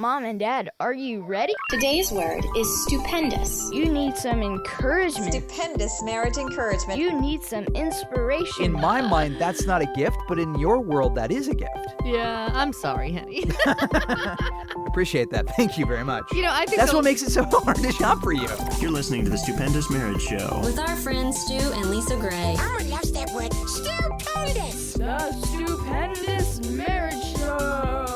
Mom and Dad, are you ready? Today's word is stupendous. You need some encouragement. Stupendous marriage encouragement. You need some inspiration. In my mind, that's not a gift, but in your world, that is a gift. Yeah, I'm sorry, honey. Appreciate that. Thank you very much. I think that's what makes it so hard to shop for you. You're listening to the Stupendous Marriage Show with our friends Stu and Lisa Gray. Elmer loves that word. Stupendous. The Stupendous Marriage Show.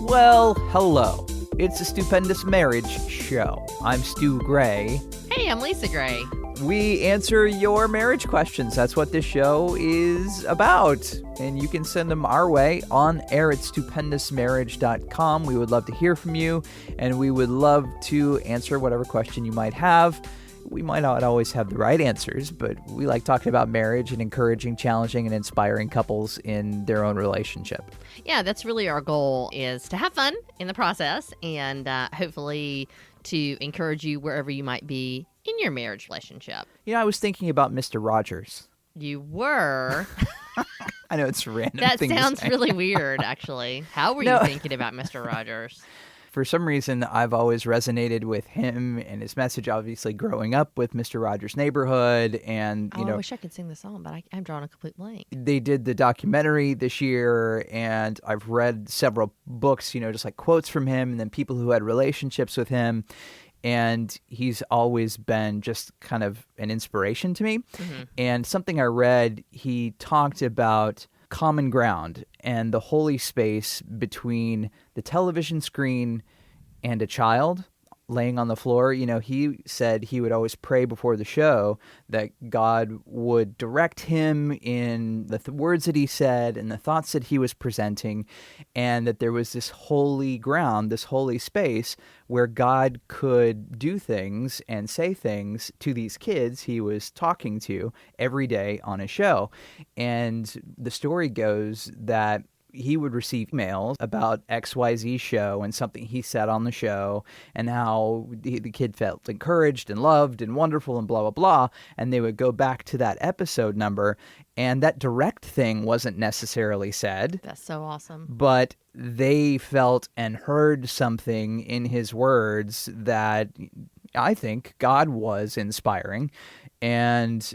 Well, hello. It's the Stupendous Marriage Show. I'm Stu Gray. Hey, I'm Lisa Gray. We answer your marriage questions. That's what this show is about. And you can send them our way on air at stupendousmarriage.com. We would love to hear from you, and we would love to answer whatever question you might have. We might not always have the right answers, but we like talking about marriage and encouraging, challenging, and inspiring couples in their own relationship. Yeah, that's really our goal, is to have fun in the process and hopefully to encourage you wherever you might be in your marriage relationship. I was thinking about Mr. Rogers. You were? I know it's a random That thing sounds to say. really weird, actually. How were you thinking about Mr. Rogers? For some reason, I've always resonated with him and his message, obviously growing up with Mr. Rogers' Neighborhood. And, I wish I could sing the song, but I'm drawing a complete blank. They did the documentary this year, and I've read several books, just like quotes from him and then people who had relationships with him. And he's always been just kind of an inspiration to me. Mm-hmm. And something I read, he talked about common ground and the holy space between the television screen and a child laying on the floor. He said he would always pray before the show that God would direct him in the words that he said and the thoughts that he was presenting, and that there was this holy ground, this holy space where God could do things and say things to these kids he was talking to every day on a show. And the story goes that he would receive emails about XYZ show and something he said on the show and how the kid felt encouraged and loved and wonderful and blah, blah, blah. And they would go back to that episode number, and that direct thing wasn't necessarily said. That's so awesome. But they felt and heard something in his words that I think God was inspiring. And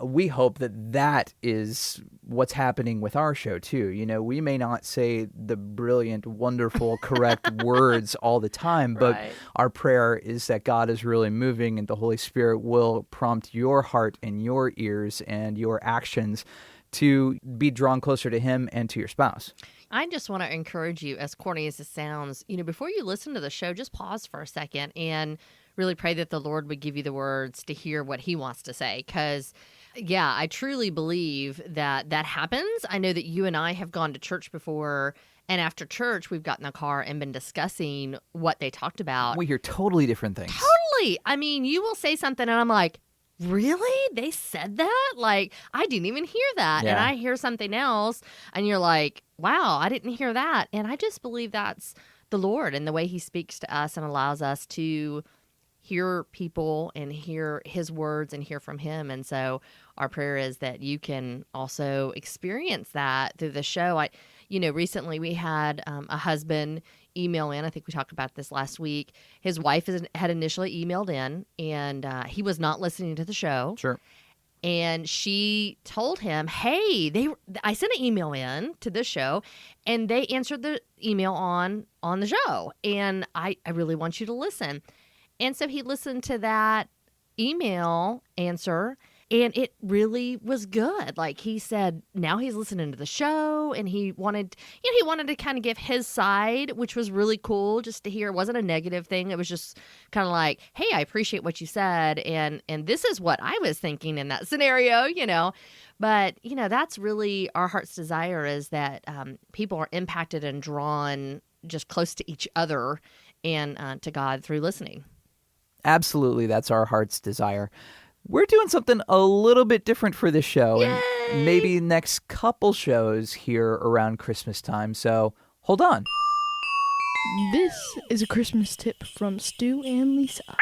we hope that is what's happening with our show, too. We may not say the brilliant, wonderful, correct words all the time, but our prayer is that God is really moving and the Holy Spirit will prompt your heart and your ears and your actions to be drawn closer to Him and to your spouse. I just want to encourage you, as corny as it sounds, before you listen to the show, just pause for a second and really pray that the Lord would give you the words to hear what He wants to say. Because, yeah, I truly believe that happens. I know that you and I have gone to church before, and after church, we've gotten in the car and been discussing what they talked about. We hear totally different things. Totally. I mean, you will say something, and I'm like, really? They said that? Like, I didn't even hear that. Yeah. And I hear something else, and you're like, wow, I didn't hear that. And I just believe that's the Lord and the way He speaks to us and allows us to hear people and hear His words and hear from Him. And so our prayer is that you can also experience that through the show. Recently we had a husband email in. I think we talked about this last week. His wife had initially emailed in, and he was not listening to the show. Sure. And she told him, hey, I sent an email in to this show, and they answered the email on the show. And I really want you to listen. And so he listened to that email answer, and it really was good. Like, he said now he's listening to the show, and he wanted to kind of give his side, which was really cool just to hear. It wasn't a negative thing. It was just kind of like, hey, I appreciate what you said, and this is what I was thinking in that scenario, But, that's really our heart's desire, is that people are impacted and drawn just close to each other and to God through listening. Absolutely, that's our heart's desire. We're doing something a little bit different for this show. Yay! And maybe next couple shows here around Christmas time, so hold on. This is a Christmas tip from Stu and Lisa.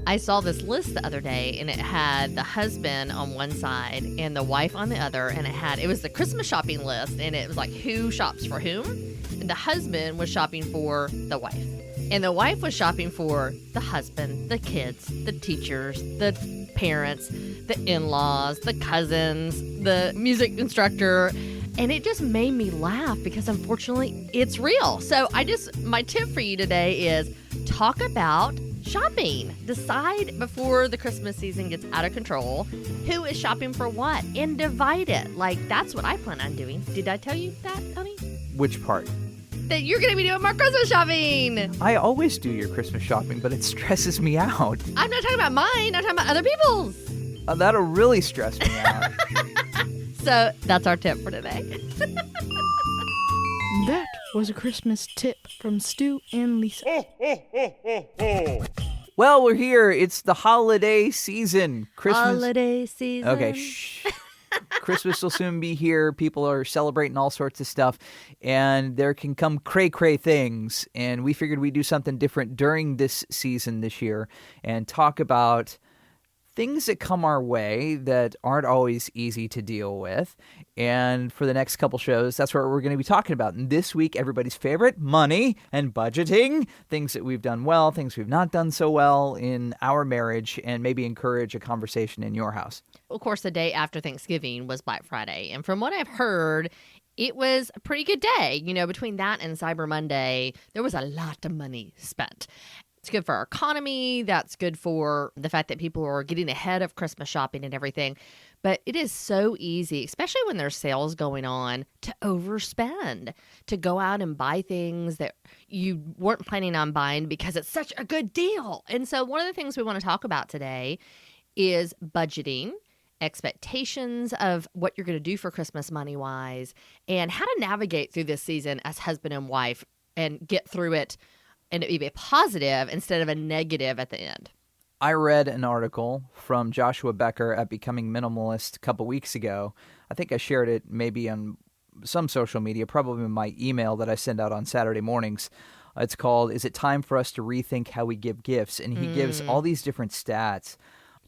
I saw this list the other day, and it had the husband on one side and the wife on the other, and it was the Christmas shopping list, and it was like who shops for whom. And the husband was shopping for the wife. And the wife was shopping for the husband, the kids, the teachers, the parents, the in-laws, the cousins, the music instructor. And it just made me laugh because unfortunately it's real. So my tip for you today is talk about shopping. Decide before the Christmas season gets out of control who is shopping for what and divide it. Like, that's what I plan on doing. Did I tell you that, Tony? Which part? That you're going to be doing more Christmas shopping. I always do your Christmas shopping, but it stresses me out. I'm not talking about mine. I'm talking about other people's. That'll really stress me out. So that's our tip for today. that was a Christmas tip from Stu and Lisa. Well, we're here. It's the holiday season. Christmas. Holiday season. Okay, shh. Christmas will soon be here. People are celebrating all sorts of stuff, and there can come cray-cray things. And we figured we'd do something different during this season this year and talk about things that come our way that aren't always easy to deal with. And for the next couple shows, that's what we're going to be talking about. And this week, everybody's favorite, money and budgeting, things that we've done well, things we've not done so well in our marriage, and maybe encourage a conversation in your house. Of course, the day after Thanksgiving was Black Friday. And from what I've heard, it was a pretty good day. You know, between that and Cyber Monday, there was a lot of money spent. It's good for our economy. That's good for the fact that people are getting ahead of Christmas shopping and everything. But it is so easy, especially when there's sales going on, to overspend, to go out and buy things that you weren't planning on buying because it's such a good deal. And so one of the things we want to talk about today is budgeting, expectations of what you're going to do for Christmas money-wise, and how to navigate through this season as husband and wife and get through it and it be a positive instead of a negative at the end. I read an article from Joshua Becker at Becoming Minimalist a couple weeks ago. I think I shared it maybe on some social media, probably in my email that I send out on Saturday mornings. It's called, Is It Time for Us to Rethink How We Give Gifts? And he gives all these different stats.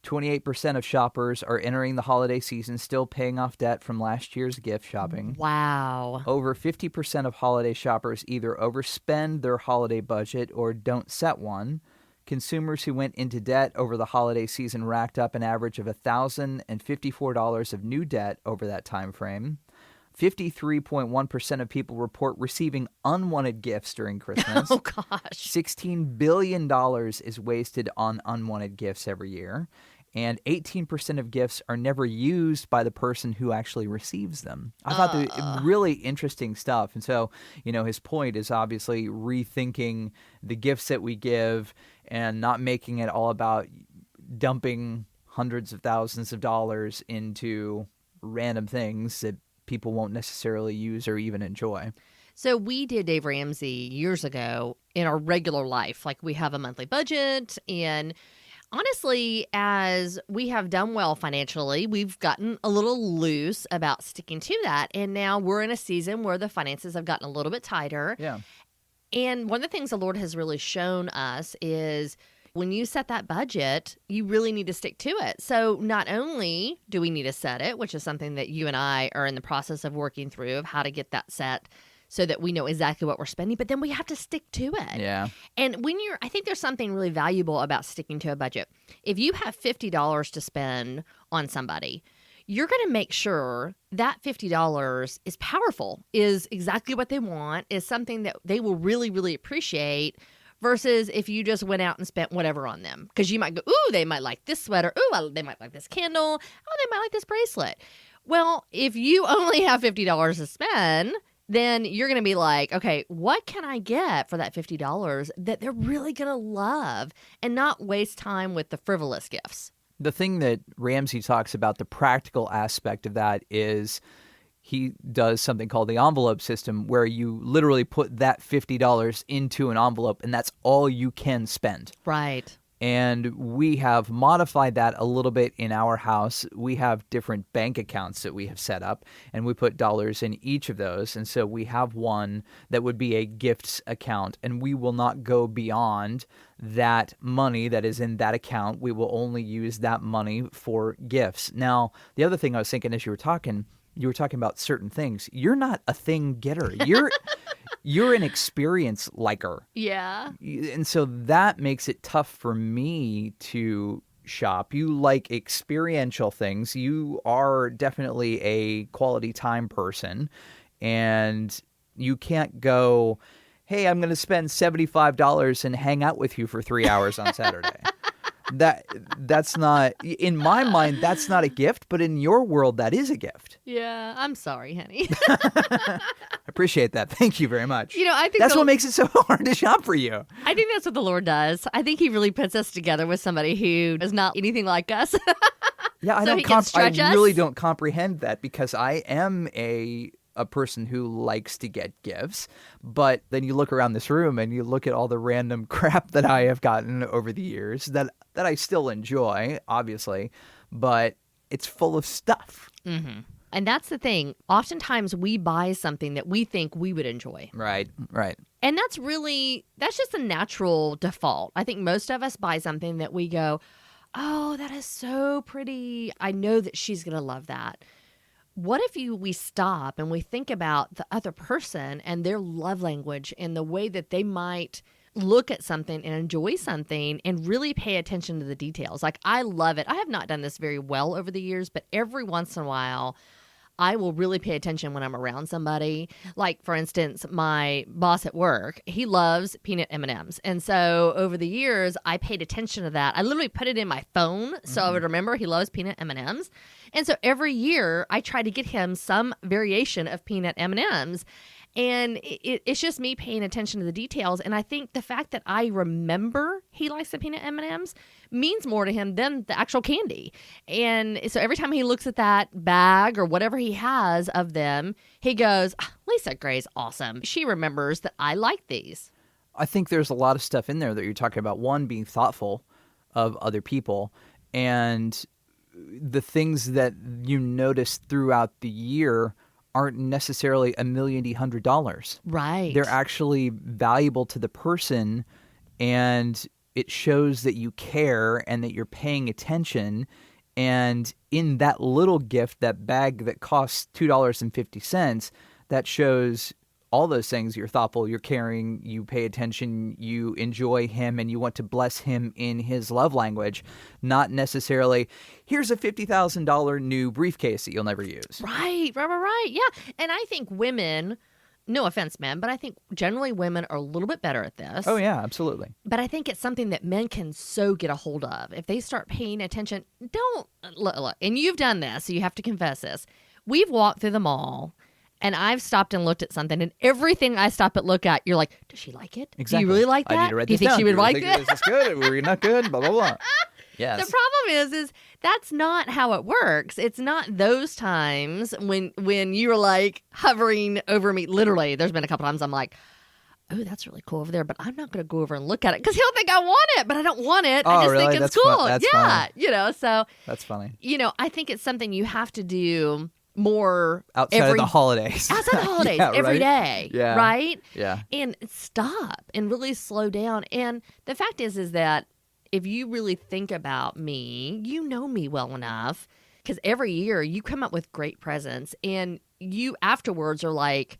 28% of shoppers are entering the holiday season still paying off debt from last year's gift shopping. Wow. Over 50% of holiday shoppers either overspend their holiday budget or don't set one. Consumers who went into debt over the holiday season racked up an average of $1,054 of new debt over that time frame. 53.1% of people report receiving unwanted gifts during Christmas. Oh, gosh. $16 billion is wasted on unwanted gifts every year. And 18% of gifts are never used by the person who actually receives them. I thought that really interesting stuff. And so, you know, his point is obviously rethinking the gifts that we give and not making it all about dumping hundreds of thousands of dollars into random things that people won't necessarily use or even enjoy. So we did Dave Ramsey years ago in our regular life. Like, we have a monthly budget, and honestly, as we have done well financially, we've gotten a little loose about sticking to that. And now we're in a season where the finances have gotten a little bit tighter. Yeah. And one of the things the Lord has really shown us is when you set that budget, you really need to stick to it. So not only do we need to set it, which is something that you and I are in the process of working through of how to get that set so that we know exactly what we're spending, but then we have to stick to it. Yeah. And I think there's something really valuable about sticking to a budget. If you have $50 to spend on somebody, you're going to make sure that $50 is powerful, is exactly what they want, is something that they will really, really appreciate, versus if you just went out and spent whatever on them. Because you might go, ooh, they might like this sweater. Ooh, they might like this candle. Oh, they might like this bracelet. Well, if you only have $50 to spend, then you're going to be like, okay, what can I get for that $50 that they're really going to love and not waste time with the frivolous gifts? The thing that Ramsey talks about, the practical aspect of that, is he does something called the envelope system, where you literally put that $50 into an envelope and that's all you can spend. Right. And we have modified that a little bit in our house. We have different bank accounts that we have set up, and we put dollars in each of those. And so we have one that would be a gifts account, and we will not go beyond that money that is in that account. We will only use that money for gifts. Now, the other thing I was thinking as you were talking, you were talking about certain things. You're not a thing getter. You're an experience liker. Yeah. And so that makes it tough for me to shop. You like experiential things. You are definitely a quality time person. And you can't go, hey, I'm going to spend $75 and hang out with you for 3 hours on Saturday. That's not, in my mind, that's not a gift, but in your world, that is a gift. Yeah. I'm sorry, honey. I appreciate that. Thank you very much. I think that's what makes it so hard to shop for you. I think that's what the Lord does. I think he really puts us together with somebody who is not anything like us. Yeah, I So he can stretch us? really don't comprehend that because I am a person who likes to get gifts, but then you look around this room and you look at all the random crap that I have gotten over the years that I still enjoy, obviously, but it's full of stuff. Mm-hmm. And that's the thing. Oftentimes we buy something that we think we would enjoy. Right. And that's just a natural default. I think most of us buy something that we go, oh, that is so pretty. I know that she's going to love that. What if we stop and we think about the other person and their love language and the way that they might look at something and enjoy something and really pay attention to the details? Like, I love it. I have not done this very well over the years, but every once in a while, I will really pay attention when I'm around somebody. Like, for instance, my boss at work, he loves peanut M&Ms. And so over the years, I paid attention to that. I literally put it in my phone so I would remember he loves peanut M&Ms. And so every year, I try to get him some variation of peanut M&Ms. And it's just me paying attention to the details. And I think the fact that I remember he likes the peanut M&Ms means more to him than the actual candy. And so every time he looks at that bag or whatever he has of them, he goes, Lisa Gray's awesome. She remembers that I like these. I think there's a lot of stuff in there that you're talking about. One, being thoughtful of other people, and the things that you notice throughout the year aren't necessarily $1,100,000. Right. They're actually valuable to the person, and it shows that you care and that you're paying attention. And in that little gift, that bag that costs $2.50, that shows all those things. You're thoughtful, you're caring, you pay attention, you enjoy him, and you want to bless him in his love language. Not necessarily, here's a $50,000 new briefcase that you'll never use. Right. Yeah. And I think women, no offense, men, but I think generally women are a little bit better at this. Oh, yeah, absolutely. But I think it's something that men can so get a hold of. If they start paying attention, look, and you've done this, so you have to confess this. We've walked through the mall, and I've stopped and looked at something, and everything I stop and look at, you're like, does she like it? Exactly. Do you really like that? I need to write Do you this think down. she would Do you like think it? Is this good? We're not good? Blah, blah, blah. Yes. The problem is that's not how it works. It's not those times when you're like hovering over me. Literally, there's been a couple times I'm like, oh, that's really cool over there, but I'm not going to go over and look at it because he'll think I want it, but I don't want it. I just really? think it's That's cool. That's yeah, funny. So that's funny. I think it's something you have to do more outside of the holidays. Outside the holidays, yeah, every right? day, yeah. right? Yeah. And stop and really slow down. And the fact is that if you really think about me, you know me well enough, because every year you come up with great presents and you afterwards are like,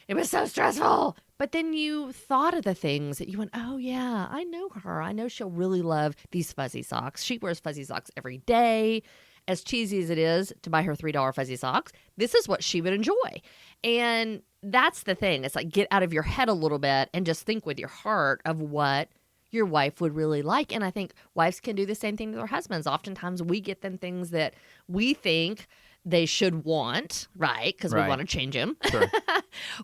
it was so stressful. But then you thought of the things that you went, oh, yeah, I know her. I know she'll really love these fuzzy socks. She wears fuzzy socks every day. As cheesy as it is to buy her $3 fuzzy socks, this is what she would enjoy. And that's the thing. It's like, get out of your head a little bit and just think with your heart of what your wife would really like. And I think wives can do the same thing to their husbands. Oftentimes we get them things that we think they should want, right? Because we want to change them. Sure.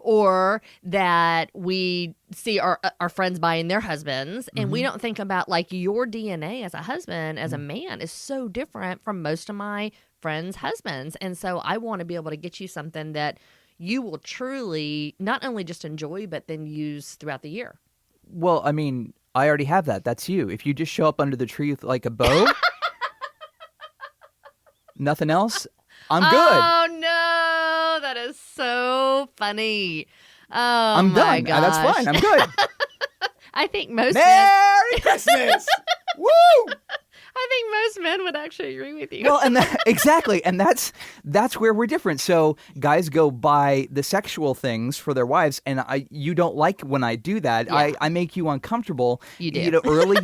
Or that we see our friends buying their husbands, and we don't think about, like, your DNA as a husband, as a man, is so different from most of my friends' husbands. And so I want to be able to get you something that you will truly not only just enjoy, but then use throughout the year. Well, I mean, I already have that. That's you. If you just show up under the tree with like a bow, nothing else, I'm good. Oh, no. That is so funny. Oh, I'm my done. gosh. That's fine. I'm good. I think most men... Merry Christmas! Woo! I think most men would actually agree with you. Well, and exactly, and that's where we're different. So guys go buy the sexual things for their wives, and you don't like when I do that. Yeah. I make you uncomfortable. You do. You know, early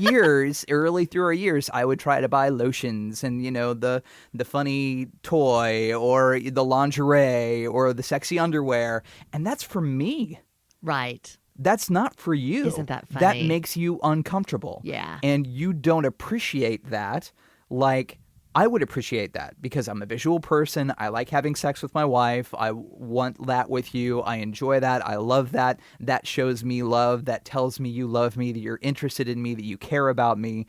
through our years, I would try to buy lotions and the funny toy or the lingerie or the sexy underwear, and that's for me. Right. That's not for you. Isn't that funny? That makes you uncomfortable. Yeah. And you don't appreciate that like I would appreciate that because I'm a visual person. I like having sex with my wife. I want that with you. I enjoy that. I love that. That shows me love. That tells me you love me, that you're interested in me, that you care about me.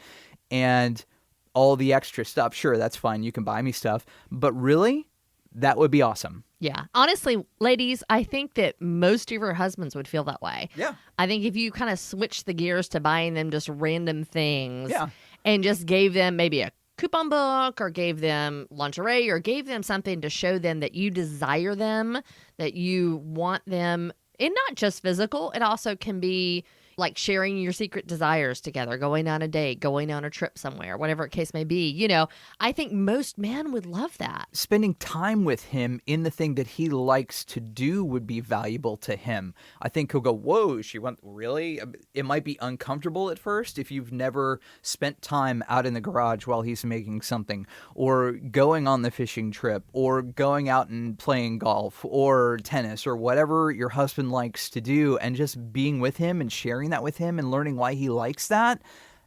And all the extra stuff, sure, that's fine. You can buy me stuff. But really, that would be awesome. Yeah. Honestly, ladies, I think that most of your husbands would feel that way. Yeah. I think if you kind of switch the gears to buying them just random things Yeah. and just gave them maybe a coupon book or gave them lingerie or gave them something to show them that you desire them, that you want them, and not just physical, it also can be like sharing your secret desires together, going on a date, going on a trip somewhere, whatever the case may be. I think most men would love that. Spending time with him in the thing that he likes to do would be valuable to him. I think he'll go, whoa, she went, really? It might be uncomfortable at first if you've never spent time out in the garage while he's making something, or going on the fishing trip, or going out and playing golf or tennis or whatever your husband likes to do, and just being with him and sharing that with him and learning why he likes that.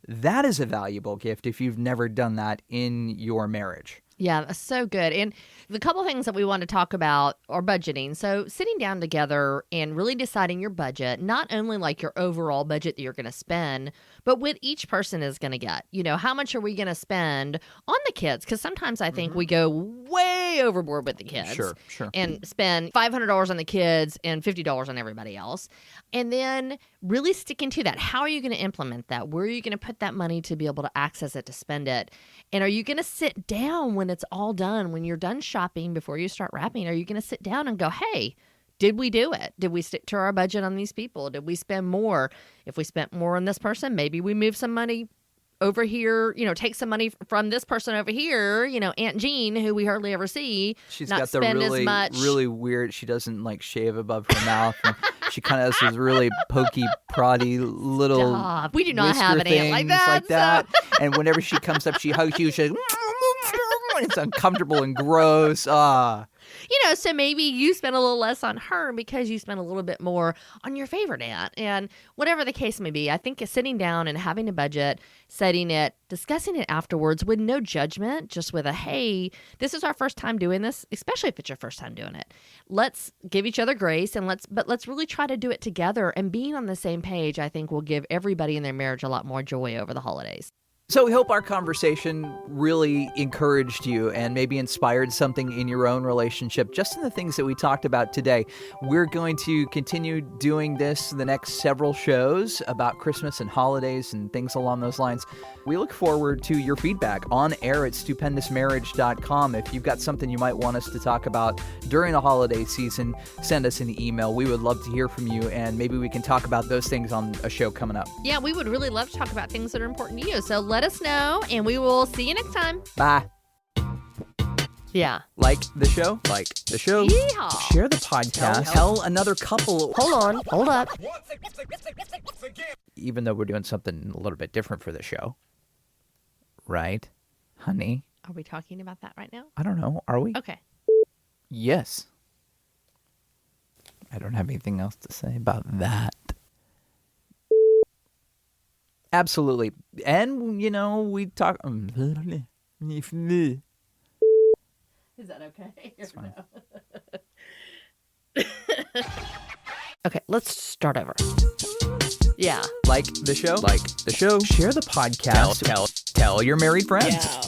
That is a valuable gift if you've never done that in your marriage. Yeah, that's so good. And the couple things that we want to talk about are budgeting. So sitting down together and really deciding your budget, not only like your overall budget that you're going to spend, but what each person is going to get. How much are we going to spend on the kids? Because sometimes I think we go way overboard with the kids. Sure. And spend $500 on the kids and $50 on everybody else. And then really sticking to that. How are you going to implement that? Where are you going to put that money to be able to access it, to spend it? And are you going to sit down when it's all done, when you're done shopping, before you start wrapping? Are you going to sit down and go, hey, did we do it? Did we stick to our budget on these people? Did we spend more? If we spent more on this person, maybe we move some money over here, take some money from this person over here, Aunt Jean, who we hardly ever see. She's not got the spend really, as much. really weird, she doesn't like shave above her mouth. And she kind of has those really pokey, proddy little Stop. We do not whisker have an aunt like things that. And whenever she comes up, she hugs you. She's it's uncomfortable and gross. So maybe you spend a little less on her because you spend a little bit more on your favorite aunt. And whatever the case may be, I think sitting down and having a budget, setting it, discussing it afterwards with no judgment, just with a, hey, this is our first time doing this, especially if it's your first time doing it. Let's give each other grace and let's really try to do it together. And being on the same page, I think, will give everybody in their marriage a lot more joy over the holidays. So we hope our conversation really encouraged you and maybe inspired something in your own relationship, just in the things that we talked about today. We're going to continue doing this the next several shows about Christmas and holidays and things along those lines. We look forward to your feedback on air at stupendousmarriage.com. If you've got something you might want us to talk about during the holiday season, send us an email. We would love to hear from you, and maybe we can talk about those things on a show coming up. Yeah, we would really love to talk about things that are important to you. So let us know, and we will see you next time. Bye. Yeah. Like the show? Like the show. Yeehaw. Share the podcast. Tell another couple. Hold up. Even though we're doing something a little bit different for the show. Right? Honey? Are we talking about that right now? I don't know. Are we? Okay. Yes. I don't have anything else to say about that. Absolutely. And, we talk... Is that okay? It's fine. Okay, let's start over. Yeah. Like the show? Like the show. Share the podcast. Tell your married friends. Yeah.